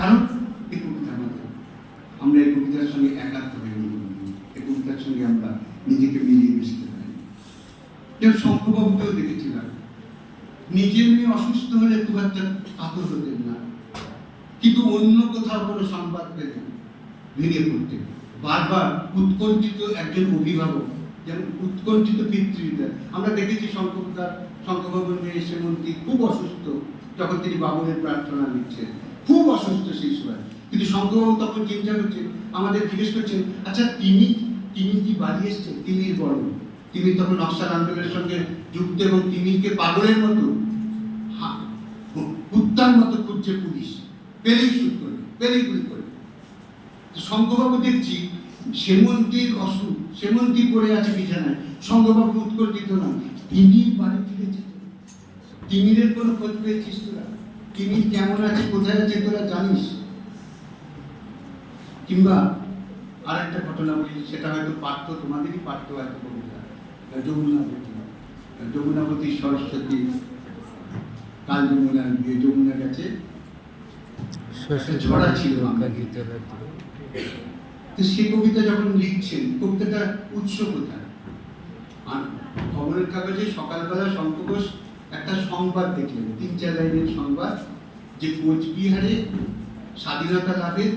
কারণ এই কবিতা আমাদের, আমরা এই কবিতার সঙ্গে একাত্ম হয়ে এই কবিতার সঙ্গে আমরা নিজেকে মিলিয়ে মিশতে পারি। যেমন শঙ্করবাবুকেও দেখেছিলাম, নিজের মেয়ে অসুস্থ হলে খুব একটা আতর হতেন না, কিন্তু অন্য কোথাও কোনো সংবাদ পেলে ভেঙে পড়তেন। বারবার উৎকণ্ঠিত একজন অভিভাবক, যেমন উৎকণ্ঠিত পিতৃতা। আমরা দেখেছি শঙ্করবাবুর মেয়ে সেমন্তী খুব অসুস্থ, যখন তিনি বাবুরের প্রার্থনা লিখছেন, খুব অসুস্থ সেই সময়। কিন্তু শঙ্করবাবু তখন চিন্তা করছেন, আমাদের জিজ্ঞেস করছেন, আচ্ছা তিনি কি বাড়ি এসছেন? তিমির বড়, তিনি তখন নকশাল আন্দোলনের সঙ্গে যুক্ত, এবং তিমিরকে পাগলের মতো কুত্তার মতো খুঁজছে পুলিশ, পেলেই শুট করে, পেলেই গুলি করে। শঙ্করবাবু দেখছি সেমন্তীর অসুখ, সেমন্তী পড়ে আছে বিছানায়, শঙ্করবাবু উৎকণ্ঠিত না, তিমির বাড়ি ফিরেছে, তিমিরের কোনো খোঁজ পেয়েছিস তোরা? তিমির কেমন আছে, কোথায় আছে তোরা জানিস? কিংবা আর একটা ঘটনা বলি, সেটা হয়তো পাঠ্য, তোমাদেরই পাঠ্য হয়তো কবিতা, যমুনাবতী সরস্বতী, কাল যমুনার বিয়ে, যমুনা গেছে, ঝড়া ছিল তো সে কবিতা যখন লিখছেন, কবিতাটা উৎস কোথায়? আর খবরের কাগজে সকালবেলা শঙ্কর ঘোষ একটা সংবাদ দেখলেন, 3-4 লাইনের সংবাদ, যে কোচবিহারে স্বাধীনতা লাভের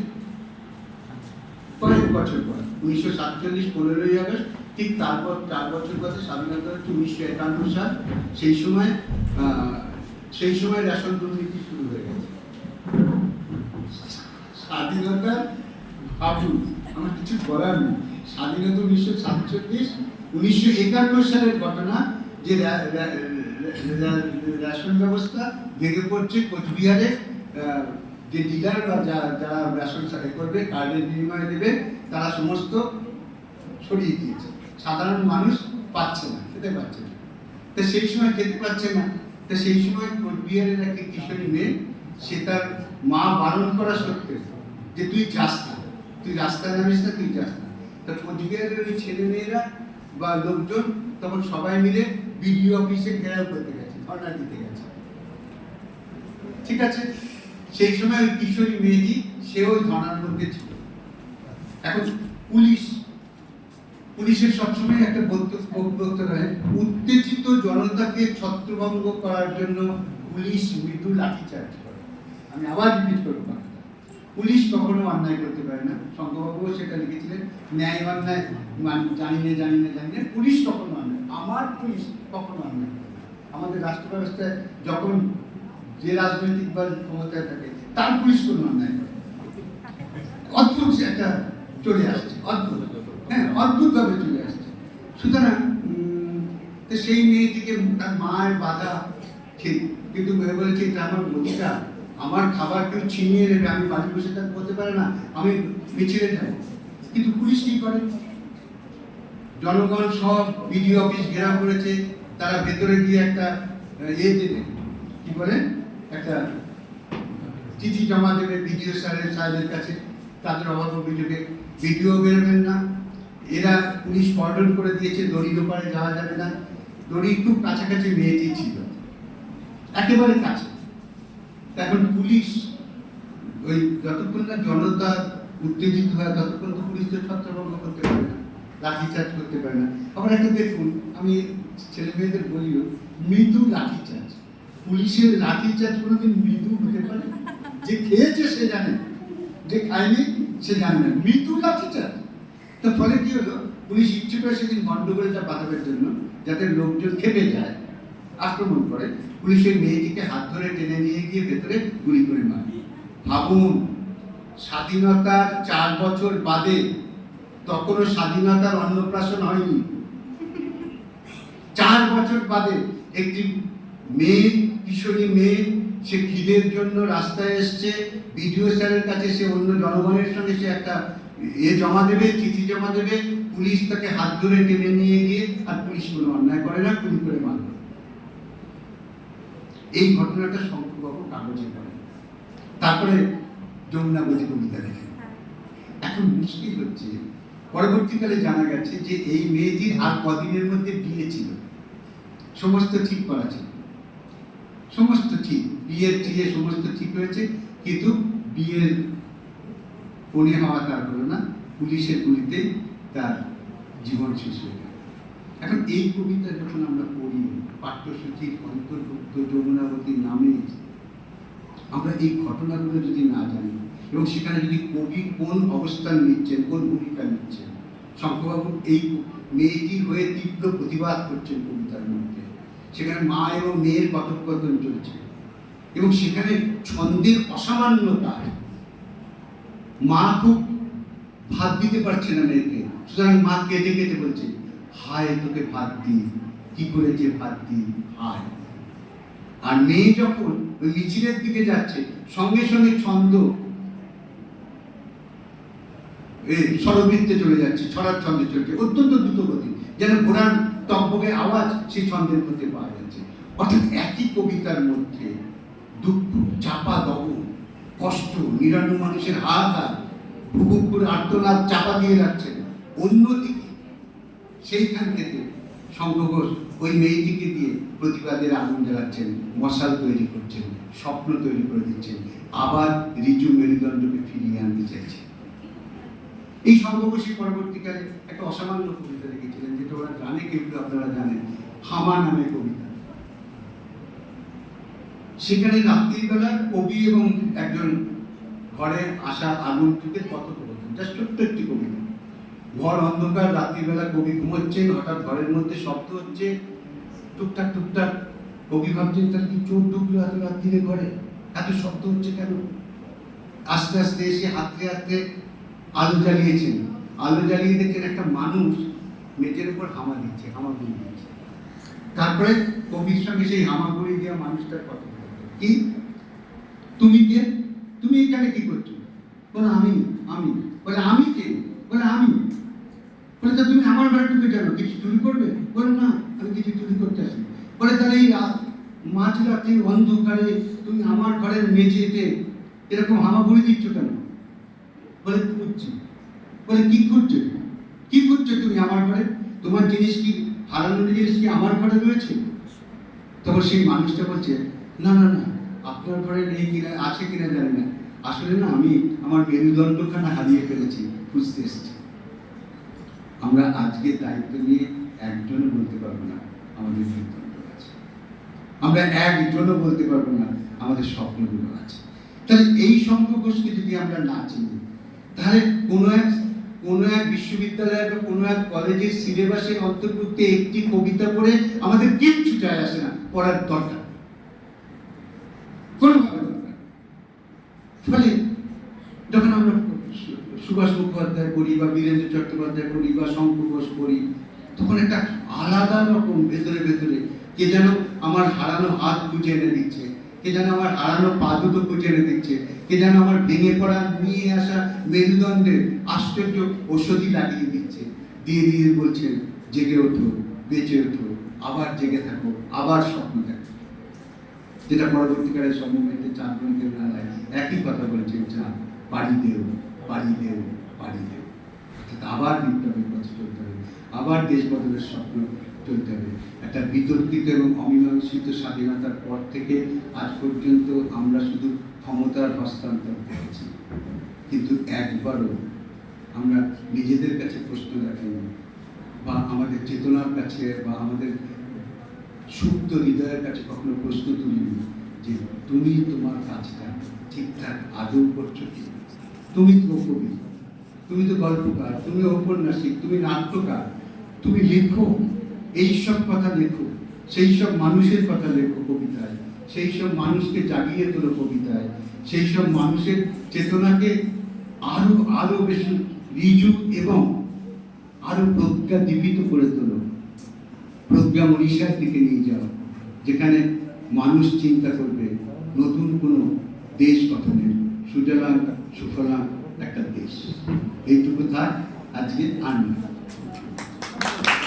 কয়েক বছর পর, 1947 15ই আগস্ট, ঠিক তারপর 4 বছর পরে স্বাধীনতা হচ্ছে 1951 সাল। সেই সময় রেশন দুর্নীতি শুরু হয়ে গেছে। স্বাধীনতার ভাবুন, আমার কিছু বলার নেই। স্বাধীনতা 1947, 1951 সালের ঘটনা, যে রেশন ব্যবস্থা ভেঙে পড়ছে। কোচবিহারে যে ডিলার বা যারা রেশন করবে, কার্ডের বিনিময়ে দেবে, তারা সমস্ত ছড়িয়ে দিয়েছে। সাধারণ মানুষ পাচ্ছে না, খেতে পাচ্ছে না। তো সেই সময় খেতে পাচ্ছে না, তো সেই সময় কোচবিহারের একটা কিশোরী মেয়ে, সে তার মা বারণ করা সত্ত্বেও, যে তুই যাস না, তুই রাস্তায় নামিস না, তুই যাস না। তা কোচবিহারের ওই ছেলে মেয়েরা বা লোকজন তখন সবাই মিলে বিডিও অফিসে ঘেরাও করতে গেছে, ধর্ণা দিতে গেছে। ঠিক আছে, সেই সময় ওই কিশোরী মেয়েটি, সেও ধর্ণার মধ্যে ছিল। এখন পুলিশের সবসময় একটা বক্তব্য রয়ে, উত্তেজিত জনতাকে ছত্রভঙ্গ করার জন্য পুলিশ মৃদু লাঠিচার্জ করে। আমি আবার রিপিট করবো, পুলিশ কখনো অন্যায় করতে পারে না। শঙ্করবাবুও সেটা লিখেছিলেন, ন্যায় অন্যায় জানি না, পুলিশ কখনো অন্যায়, আমার পুলিশ কখনো অন্যায় করে না। আমাদের রাষ্ট্র ব্যবস্থায় যখন যে রাজনৈতিক দল ক্ষমতায় থাকে, তার পুলিশ কোনো অন্যায় করে। অদ্ভুত একটা চলে আসছে, অদ্ভুতভাবে চলে আসছে। সুতরাং সেই মেয়েটিকে তার মায়ের বাধা, কিন্তু বলেছে, এটা আমার অধিকার, আমার খাবার কেউ ছিনিয়ে নেবে, আমি বাড়ি বসে থাকতে বলতে পারে না, আমি মিছিলে যাব। কিন্তু পুলিশ কি করে? জনগণ সব বিডিও অফিস ঘেরাও করেছে, তারা ভেতরে গিয়ে একটা দেবে, কি বলে, একটা চিঠি জমা দেবে বিডিও সাহেবের কাছে, তাদের অভাব অভিযোগে। বিডিও বেরোবেন না, এরা পুলিশ কর্ডন করে দিয়েছে, দড়ির ওপারে যাওয়া যাবে না। দড়ির খুব কাছাকাছি মেয়েটি ছিল, একেবারে কাছে। এখন পুলিশ ওই যতক্ষণ না জনতা উত্তেজিত হয়, ততক্ষণ তো পুলিশ তো ছত্রভঙ্গ করতে পারে না, লাঠিচার্জ করতে পারে না। আবার একটা দেখুন, আমি ছেলে মেয়েদের বলিও, মৃদু লাঠিচার্জ। পুলিশের লাঠিচার্জ কোনোদিন মৃদু হতে পারে? যে খেয়েছে সে জানে, যে খায়নি সে জানে না। মৃদু লাঠিচার্জ। তো ফলে কি হলো, পুলিশ ইচ্ছে করে সেদিন গন্ডগোলটা বাঁধাবার জন্য, যাতে লোকজন খেপে যায়, আক্রমণ করে, পুলিশের মেয়েটিকে হাত ধরে টেনে নিয়ে গিয়ে ভেতরে গুলি করে মারে। ভাবুন, স্বাধীনতার 4 বছর বাদে, তখনও স্বাধীনতার অন্নপ্রাশন হয়নি, 4 বছর বাদে একটি মেয়ে, কিশোরী মেয়ে, সে খিদের জন্য রাস্তায় এসছে, বিডিও স্যারের কাছে সে অন্য জনগণের সঙ্গে সে একটা জমা দেবে, চিঠি জমা দেবে, পুলিশ তাকে হাত ধরে টেনে নিয়ে গিয়ে, আর পুলিশ কোনো অন্যায় করে না, গুলি করে মারল। এই ঘটনাটা শঙ্করবাবু কাগজে পড়ে, তারপরে যমুনাবতী কবিতা লেখেন। এখন মুশকিল হচ্ছে, পরবর্তীকালে জানা গেছে যে এই মেয়েটির আর কদিনের মধ্যে বিয়ে ছিল, সমস্ত ঠিক করা ছিল, সমস্ত ঠিক, বিয়ের টিয়ে সমস্ত ঠিক হয়েছে, কিন্তু বিয়ের কোণে হওয়া তার হলো না, পুলিশের গুলিতে তার জীবন শেষ হয়ে গেল। এখন এই কবিতা যখন আমরা পড়ি, পাঠ্যসূচির অন্তর্ভুক্ত যমুনাবতীর নামে, আমরা এই ঘটনাগুলো যদি না জানি এবং সেখানে যদি কবি কোন অবস্থান নিচ্ছেন, কোন ভূমিকা নিচ্ছেন, শঙ্করবাবু এই মেয়েটির হয়ে তীব্র প্রতিবাদ করছেন কবিতার মধ্যে, সেখানে মা এবং মেয়ের কথোপকথন চলছে এবং সেখানে ছন্দের অসামান্যতা, মা খুব ভাত দিতে পারছে না মেয়েকে, সুতরাং মা কেটে কেটে বলছে, হায় তোকে ভাত দিই, কি করে যে ভাত দিই, হায়। আর মেয়ে যখন ওই মিছিলের দিকে যাচ্ছে, সঙ্গে সঙ্গে ছন্দ স্বরবৃত্তে চলে যাচ্ছে, ছড়ার ছন্দে চলছে, অত্যন্ত দ্রুতগতি, যেন ঘোড়ার টকবকে আওয়াজ সেই ছন্দের মধ্যে পাওয়া যাচ্ছে। অর্থাৎ একই কবিতার মধ্যে দুঃখ, চাপা দমন, কষ্ট, নিরান্ন মানুষের হাহাকার, ভুবুক করে আর্তনাদ চাপা দিয়ে রাখছেন। অন্যদিকে সেইখান থেকে শঙ্খ ঘোষ ওই মেয়েটিকে দিয়ে প্রতিবাদের আগুন জ্বালাচ্ছেন, মশাল তৈরি করছেন, স্বপ্ন তৈরি করে দিচ্ছেন, আবার ঋজু মেরুদণ্ডকে ফিরিয়ে আনতে চাইছেন। এই শঙ্খ ঘোষই পরবর্তীকালে একটা অসামান্য কবিতা লিখেছিলেন, যেটা ওরা জানে, কেউ আপনারা জানেন, হামা নামে কবিতা। সেখানে রাত্রিবেলা কবি এবং একজন ঘরে আসা আগন্তুকের কথোপকথন, জাস্ট ছোট্ট একটি কবিতা। ঘর অন্ধকার, রাত্রিবেলা কবি ঘুমোচ্ছেন, হঠাৎ ঘরের মধ্যে শব্দ হচ্ছে, টুকটাক টুকটাক। কবি ভাবছেন তার কি চোর ঢুকলো এত রাত্রিরে ঘরে, এত শব্দ হচ্ছে কেন? আস্তে আস্তে এসে হাতড়ে হাতড়ে আলো জ্বালিয়েছেন, আলো জ্বালিয়ে দেখছেন একটা মানুষ মেঝের উপর হামা দিচ্ছে, হামাগুড়ি দিচ্ছে। তারপরে কবির সঙ্গে সেই হামাগুড়ি দেওয়া মানুষটার কথা, কি তুমি কে, তুমি এখানে কি করছো? বলে আমি, আমি। বলে আমি কে? বলে আমি। বলে তা তুমি আমার ঘরে ঢুকে কেন, কিছু চুরি করবে? বলে না, আমি কিছু চুরি করতে আসি। বলে তাহলে এই মাঝরাতে অন্ধকারে তুমি আমার ঘরের মেঝেতে এরকম হামাগুড়ি দিচ্ছ কেন? বলে খুঁজছি। বলে কি খুঁজছো? কি খুঁজছো তুমি আমার ঘরে? তোমার জিনিস কি, হারানো জিনিস কি আমার ঘরে রয়েছে? তখন সেই মানুষটা বলছে, না না না, আপনার ঘরে নেই কিনা, আছে কিনা জানি না, আসলে না আমি আমার মেরুদণ্ডখানা হারিয়ে ফেলেছি, খুঁজতে এসেছি। আমরা আজকে দায়িত্ব নিয়ে একজনও বলতে পারবো না আমাদের মেরুদণ্ড আছে, আমরা একজনও বলতে পারবো না আমাদের স্বপ্নগুলো আছে। তাহলে এই শঙ্খ ঘোষকে যদি আমরা না চিনি, তাহলে কোনো এক বিশ্ববিদ্যালয়ের বা কোনো এক কলেজের সিলেবাসের অন্তর্ভুক্ত একটি কবিতা পড়ে আমাদের কিচ্ছু যায় আসে না, পড়ার দরকার কোনোভাবে দরকার। ফলে যখন আমরা সুভাষ মুখোপাধ্যায় পড়ি বা বীরেন্দ্র চট্টোপাধ্যায় পড়ি বা শঙ্খ ঘোষ পড়ি, তখন একটা আলাদা রকম ভেতরে ভেতরে কে যেন আমার হারানো হাত খুঁজে এনে দিচ্ছে, কে যেন আমার হারানো পা দুটো খুঁজে এনে দিচ্ছে, কে যেন আমার ভেঙে পড়া নিয়ে আসা মেরুদণ্ডে আশ্চর্য ঔষধি লাগিয়ে দিচ্ছে, দিয়ে দিয়ে বলছেন জেগে ওঠো, বেঁচে ওঠো, আবার জেগে থাকো, আবার স্বপ্ন দেখো। যেটা পরবর্তীকালে সমবেতে চাঁদ গ্রন্থের মেলায় একই কথা বলেছেন, চাঁদ পাড়ি দেও, পাড়ি দেও, পাড়ি দেও। অর্থাৎ আবার বিপ্লবের পথে চলতে হবে, আবার দেশ বদলের স্বপ্ন চলতে হবে। একটা বিতর্কিত এবং অমীমাংসিত স্বাধীনতার পর থেকে আজ পর্যন্ত আমরা শুধু ক্ষমতার হস্তান্তর দেখেছি, কিন্তু একবারও আমরা নিজেদের কাছে প্রশ্ন রাখিনি বা আমাদের চেতনার কাছে বা আমাদের সুপ্ত হৃদয়ের কাছে কখনো প্রশ্ন তুলিনি যে তুমি তোমার কাজটা ঠিকঠাক আদৌ করছো কি? তুমি তো কবি, তুমি তো গল্পকার, তুমি ঔপন্যাসিক, তুমি নাট্যকার, তুমি লেখো, এইসব কথা লেখো, সেই সব মানুষের কথা লেখো কবিতায়, সেই সব মানুষকে জাগিয়ে তোলো কবিতায়, সেই সব মানুষের চেতনাকে আরো আরো বেশি ঋজু এবং আরো প্রজ্ঞা দীপিত করে তোলো, প্রজ্ঞা মনীষার দিকে নিয়ে যাও, যেখানে মানুষ চিন্তা করবে নতুন কোনো দেশ গঠনের সুজলাং সুফলাং একটা দেশ। এইটুকু থাক আজকে। আর